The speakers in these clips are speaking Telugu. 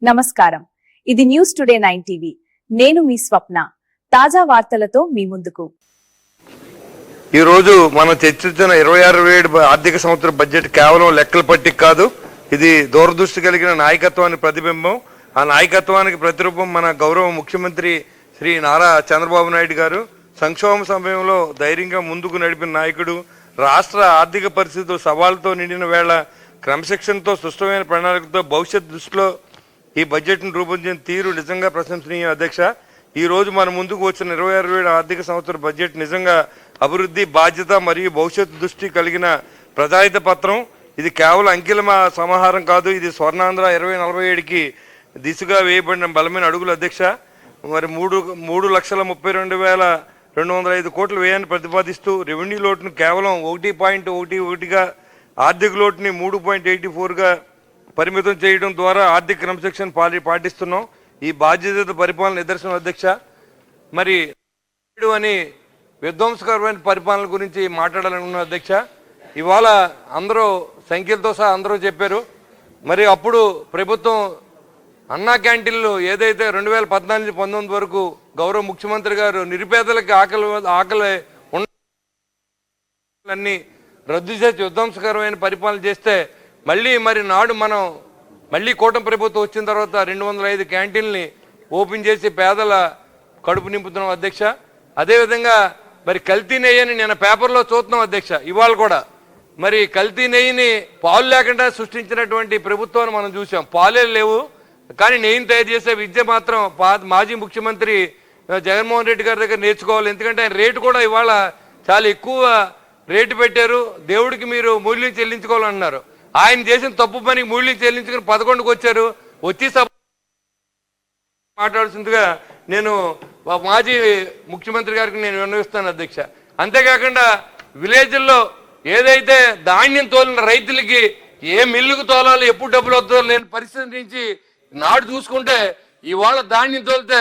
నమస్కారం. ఇది న్యూస్ టుడే 9 టీవీ. నేను మీ స్వప్న. తాజా వార్తలతో మీ ముందుకు. ఈ రోజు మనం చర్చించిన 26 ఆర్థిక సంవత్సర బడ్జెట్ కేవలం లెక్కల పట్టిక కాదు. ఇది దూరదృష్టి కలిగిన నాయకత్వానికి ప్రతిబింబం. ఆ నాయకత్వానికి ప్రతిరూపం మన గౌరవ ముఖ్యమంత్రి శ్రీ నారా చంద్రబాబు నాయుడు గారు. సంక్షోభం సమయంలో ధైర్యంగా ముందుకు నడిపిన నాయకుడు. రాష్ట్ర ఆర్థిక పరిస్థితులు సవాళ్లతో నిండిన వేళ క్రమశిక్షణతో స్పష్టమైన ప్రణాళికతో భవిష్యత్ దృష్టిలో ఈ బడ్జెట్ను రూపొందించిన తీరు నిజంగా ప్రశంసనీయం అధ్యక్ష. ఈ రోజు మన ముందుకు వచ్చిన 26 ఆర్థిక సంవత్సర బడ్జెట్ నిజంగా అభివృద్ధి, బాధ్యత మరియు భవిష్యత్తు దృష్టి కలిగిన ప్రధాయిత పత్రం. ఇది కేవలం అంకెల సమాహారం కాదు. ఇది స్వర్ణాంధ్ర 2047కి దిశగా వేయబడిన బలమైన అడుగులు అధ్యక్ష. మరి 3,32,205 కోట్ల వ్యయాన్ని ప్రతిపాదిస్తూ రెవెన్యూ లోటును కేవలం 1.11గా, ఆర్థిక లోటుని 3.84గా పరిమితం చేయడం ద్వారా ఆర్థిక క్రమశిక్షణ పాటిస్తున్నాం. ఈ బాధ్యత పరిపాలన నిదర్శనం అధ్యక్ష. మరి అని విధ్వంసకరమైన పరిపాలన గురించి మాట్లాడాలనుకున్న అధ్యక్ష. ఇవాళ అందరూ సంఖ్యలతో సహా అందరూ చెప్పారు. మరి అప్పుడు ప్రభుత్వం అన్నా క్యాంటీన్లు ఏదైతే 2014-19 వరకు గౌరవ ముఖ్యమంత్రి గారు నిరుపేదలకి ఆకలి అన్ని రద్దు చేసి విధ్వంసకరమైన పరిపాలన చేస్తే మరి నాడు మనం కూటమి ప్రభుత్వం వచ్చిన తర్వాత 205 క్యాంటీన్ని ఓపెన్ చేసి పేదల కడుపు నింపుతున్నాం అధ్యక్ష. అదేవిధంగా మరి కల్తీ నెయ్యని నేను పేపర్లో చూస్తున్నాం అధ్యక్ష. ఇవాళ కూడా మరి కల్తీ నెయ్యిని పాలు లేకుండా సృష్టించినటువంటి ప్రభుత్వాన్ని మనం చూసాం. పాలే లేవు కానీ నెయ్యిని తయారు చేసే విద్య మాత్రం మాజీ ముఖ్యమంత్రి జగన్మోహన్ రెడ్డి గారి దగ్గర నేర్చుకోవాలి. ఎందుకంటే ఆయన రేటు కూడా ఇవాళ చాలా ఎక్కువ రేటు పెట్టారు. దేవుడికి మీరు మూల్యం చెల్లించుకోవాలన్నారు. ఆయన చేసిన తప్పు పనికి మూల్యం చెల్లించుకుని 11కు వచ్చారు. వచ్చి మాట్లాడుతుందిగా నేను మాజీ ముఖ్యమంత్రి గారికి నేను విన్నవిస్తాను అధ్యక్ష. అంతేకాకుండా విలేజ్ల్లో ఏదైతే ధాన్యం తోలిన రైతులకి ఏ మిల్లుకు తోలాలో ఎప్పుడు డబ్బులు వద్దో లేని పరిస్థితి నుంచి నాడు చూసుకుంటే ఇవాళ ధాన్యం తోలితే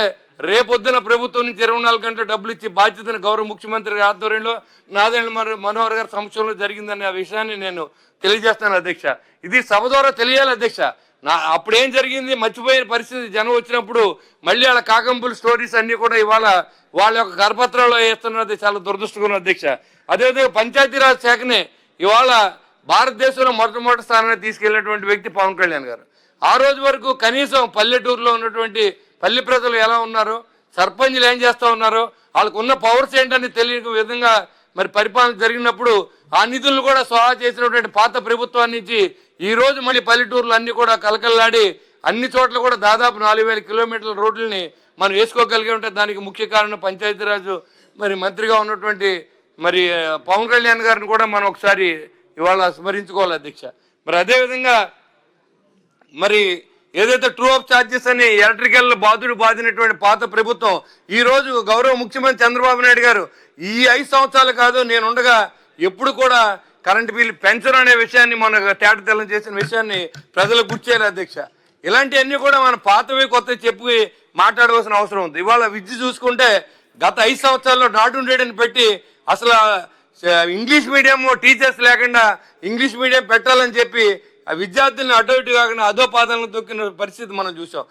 రేపొద్దున ప్రభుత్వం నుంచి 24 గంటల డబ్బులు ఇచ్చి బాధ్యతను గౌరవ ముఖ్యమంత్రి ఆధ్వర్యంలో నాదెండ్ల మనోహర్ గారి సమక్షంలో జరిగిందనే ఆ విషయాన్ని నేను తెలియజేస్తాను అధ్యక్ష. ఇది సభ ద్వారా తెలియాలి అధ్యక్ష. అప్పుడేం జరిగింది మర్చిపోయిన పరిస్థితి జనం వచ్చినప్పుడు మళ్ళీ వాళ్ళ కాకంబుల్ స్టోరీస్ అన్ని కూడా ఇవాళ వాళ్ళ యొక్క కరపత్రాల్లో వేస్తున్నది చాలా దురదృష్టకరం అధ్యక్ష. అదేవిధంగా పంచాయతీరాజ్ శాఖనే ఇవాళ భారతదేశంలో మొట్టమొదటి స్థానాన్ని తీసుకెళ్లినటువంటి వ్యక్తి పవన్ కళ్యాణ్ గారు. ఆ రోజు వరకు కనీసం పల్లెటూరులో ఉన్నటువంటి పల్లె ప్రజలు ఎలా ఉన్నారు, సర్పంచ్లు ఏం చేస్తూ ఉన్నారు, వాళ్ళకు ఉన్న పవర్స్ ఏంటని తెలియని విధంగా మరి పరిపాలన జరిగినప్పుడు ఆ నిధులను కూడా సోహా చేసినటువంటి పాత ప్రభుత్వాన్ని నుంచి ఈ రోజు మళ్ళీ పల్లెటూర్లు అన్ని కూడా కలకల్లాడి అన్ని చోట్ల కూడా దాదాపు 4,000 కిలోమీటర్ల రోడ్లని మనం వేసుకోగలిగి ఉంటే దానికి ముఖ్య కారణం పంచాయతీరాజు మరి మంత్రిగా ఉన్నటువంటి మరి పవన్ కళ్యాణ్ గారిని కూడా మనం ఒకసారి ఇవాళ స్మరించుకోవాలి అధ్యక్ష. మరి అదేవిధంగా మరి ఏదైతే ట్రూ ఆఫ్ ఛార్జెస్ అని ఎలక్ట్రికల్ బాధినటువంటి పాత ప్రభుత్వం ఈ రోజు గౌరవ ముఖ్యమంత్రి చంద్రబాబు నాయుడు గారు ఈ 5 సంవత్సరాలు కాదు నేనుండగా ఎప్పుడు కూడా కరెంటు బిల్లు పెంచడం అనే విషయాన్ని మన తేటతెల్లం చేసిన విషయాన్ని ప్రజలకు గుర్తు చేయాలి అధ్యక్ష. ఇలాంటివన్నీ కూడా మన పాతవి కొత్త చెప్పి మాట్లాడవలసిన అవసరం ఉంది. ఇవాళ విద్య చూసుకుంటే గత 5 సంవత్సరాల్లో నాటు ఉండేటని పెట్టి అసలు ఇంగ్లీష్ మీడియం టీచర్స్ లేకుండా ఇంగ్లీష్ మీడియం పెట్టాలని చెప్పి ఆ విద్యార్థుల్ని అటు ఇటు కాకుండా అధోపాదాలను తొక్కిన పరిస్థితి మనం చూసాం.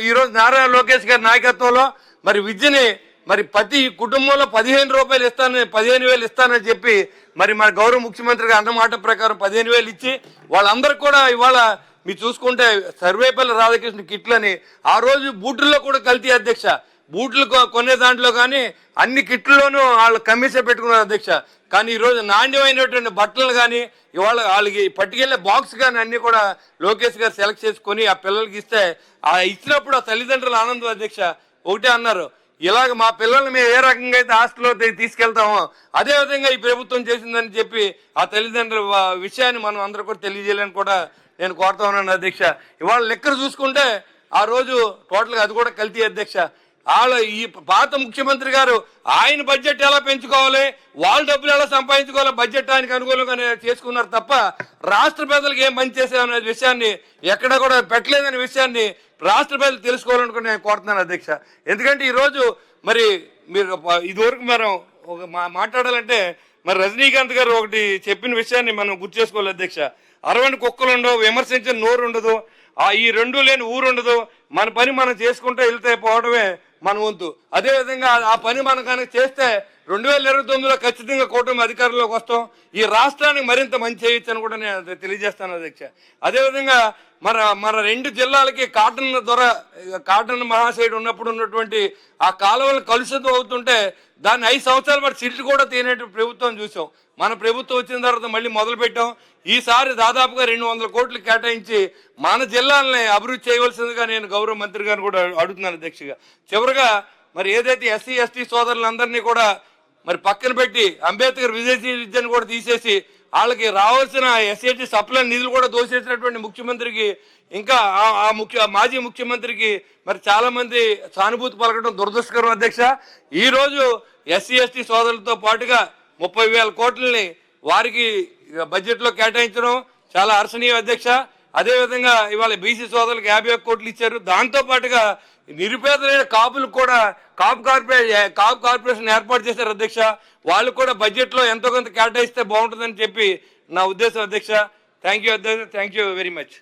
ఈరోజు నారా లోకేష్ గారి నాయకత్వంలో మరి విద్యని మరి ప్రతి కుటుంబంలో 15 రూపాయలు ఇస్తానని 15,000 ఇస్తానని చెప్పి మరి మన గౌరవ ముఖ్యమంత్రి గారు అన్నమాట ప్రకారం 15,000 ఇచ్చి వాళ్ళందరికీ కూడా ఇవాళ మీరు చూసుకుంటే సర్వేపల్లి రాధాకృష్ణ కిట్లని ఆ రోజు బూట్లలో కూడా కల్తీ అధ్యక్ష. బూట్లు కొనే దాంట్లో కానీ అన్ని కిట్లలోనూ వాళ్ళు కమిషన్ పెట్టుకున్నారు అధ్యక్ష. కానీ ఈరోజు నాణ్యమైనటువంటి బట్టలు కానీ ఇవాళ వాళ్ళకి పట్టుకెళ్ళే బాక్స్ కానీ అన్ని కూడా లోకేష్ గారు సెలెక్ట్ చేసుకొని ఆ పిల్లలకి ఇస్తే ఆ ఇచ్చినప్పుడు ఆ తల్లిదండ్రుల ఆనందం అధ్యక్ష. ఒకటే అన్నారు, ఇలాగ మా పిల్లల్ని మేము ఏ రకంగా అయితే హాస్టల్లో తీసుకెళ్తామో అదేవిధంగా ఈ ప్రభుత్వం చేసిందని చెప్పి ఆ తల్లిదండ్రుల విషయాన్ని మనం అందరూ కూడా తెలియజేయాలని కూడా నేను కోరుతా ఉన్నాను అధ్యక్ష. ఇవాళ లెక్కలు చూసుకుంటే ఆ రోజు టోటల్గా అది కూడా కల్తీ అధ్యక్ష. ఈ పాత ముఖ్యమంత్రి గారు ఆయన బడ్జెట్ ఎలా పెంచుకోవాలి, వాళ్ళ డబ్బులు ఎలా సంపాదించుకోవాలి, బడ్జెట్ ఆయనకు అనుకూలంగా చేసుకున్నారు తప్ప రాష్ట్ర ప్రజలకు ఏం మంచి చేశారనే విషయాన్ని ఎక్కడ కూడా పెట్టలేదనే విషయాన్ని రాష్ట్ర ప్రజలు తెలుసుకోవాలనుకుని నేను కోరుతున్నాను అధ్యక్ష. ఎందుకంటే ఈరోజు మరి మీరు ఇదివరకు మనం మాట్లాడాలంటే మరి రజనీకాంత్ గారు ఒకటి చెప్పిన విషయాన్ని మనం గుర్తు చేసుకోవాలి అధ్యక్ష. 60 కుక్కలు ఉండవు, విమర్శించిన నోరు ఉండదు, ఈ రెండు లేని ఊరు ఉండదు. మన పని మనం చేసుకుంటూ వెళ్తే పోవడమే మన వంతు. అదేవిధంగా ఆ పని మనం కనుక చేస్తే 2029లో ఖచ్చితంగా కూటమి అధికారంలోకి వస్తాం. ఈ రాష్ట్రానికి మరింత మంచి చేయొచ్చు అని కూడా నేను తెలియజేస్తాను అధ్యక్ష. అదేవిధంగా మన రెండు జిల్లాలకి కాటన్ మహాశయుడు ఉన్నప్పుడు ఉన్నటువంటి ఆ కాలువలు కలుషితం అవుతుంటే దాన్ని 5 సంవత్సరాల పాటు సిట్లు కూడా తీనేటి ప్రభుత్వం చూసాం. మన ప్రభుత్వం వచ్చిన తర్వాత మళ్ళీ మొదలు పెట్టాం. ఈసారి దాదాపుగా 200 కోట్లు కేటాయించి మన జిల్లాలని అభివృద్ధి చేయవలసిందిగా నేను గౌరవ మంత్రి గారిని కూడా అడుగుతున్నాను అధ్యక్షగా. చివరిగా మరి ఏదైతే ఎస్సీ ఎస్టీ సోదరులందరినీ కూడా మరి పక్కన పెట్టి అంబేద్కర్ విదేశీ విద్యను కూడా తీసేసి వాళ్ళకి రావాల్సిన ఎస్ఐటి సప్లై నిధులు కూడా దోసేసినటువంటి ముఖ్యమంత్రికి, ఇంకా మాజీ ముఖ్యమంత్రికి మరి చాలా మంది సానుభూతి పలకడం దురదృష్టకరం అధ్యక్ష. ఈరోజు ఎస్సీ ఎస్టీ సోదరులతో పాటుగా 30,000 కోట్లని వారికి బడ్జెట్లో కేటాయించడం చాలా హర్షణీయం అధ్యక్ష. అదేవిధంగా ఇవాళ బీసీ సోదరులకు 51 కోట్లు ఇచ్చారు. దాంతో పాటుగా నిరుపేదలైన కాపులకు కూడా కాపు కార్పొరేషన్ ఏర్పాటు చేశారు అధ్యక్ష. వాళ్ళు కూడా బడ్జెట్లో ఎంతో కొంత కేటాయిస్తే బాగుంటుందని చెప్పి నా ఉద్దేశం అధ్యక్ష. థ్యాంక్ యూ అధ్యక్ష. Thank you very much.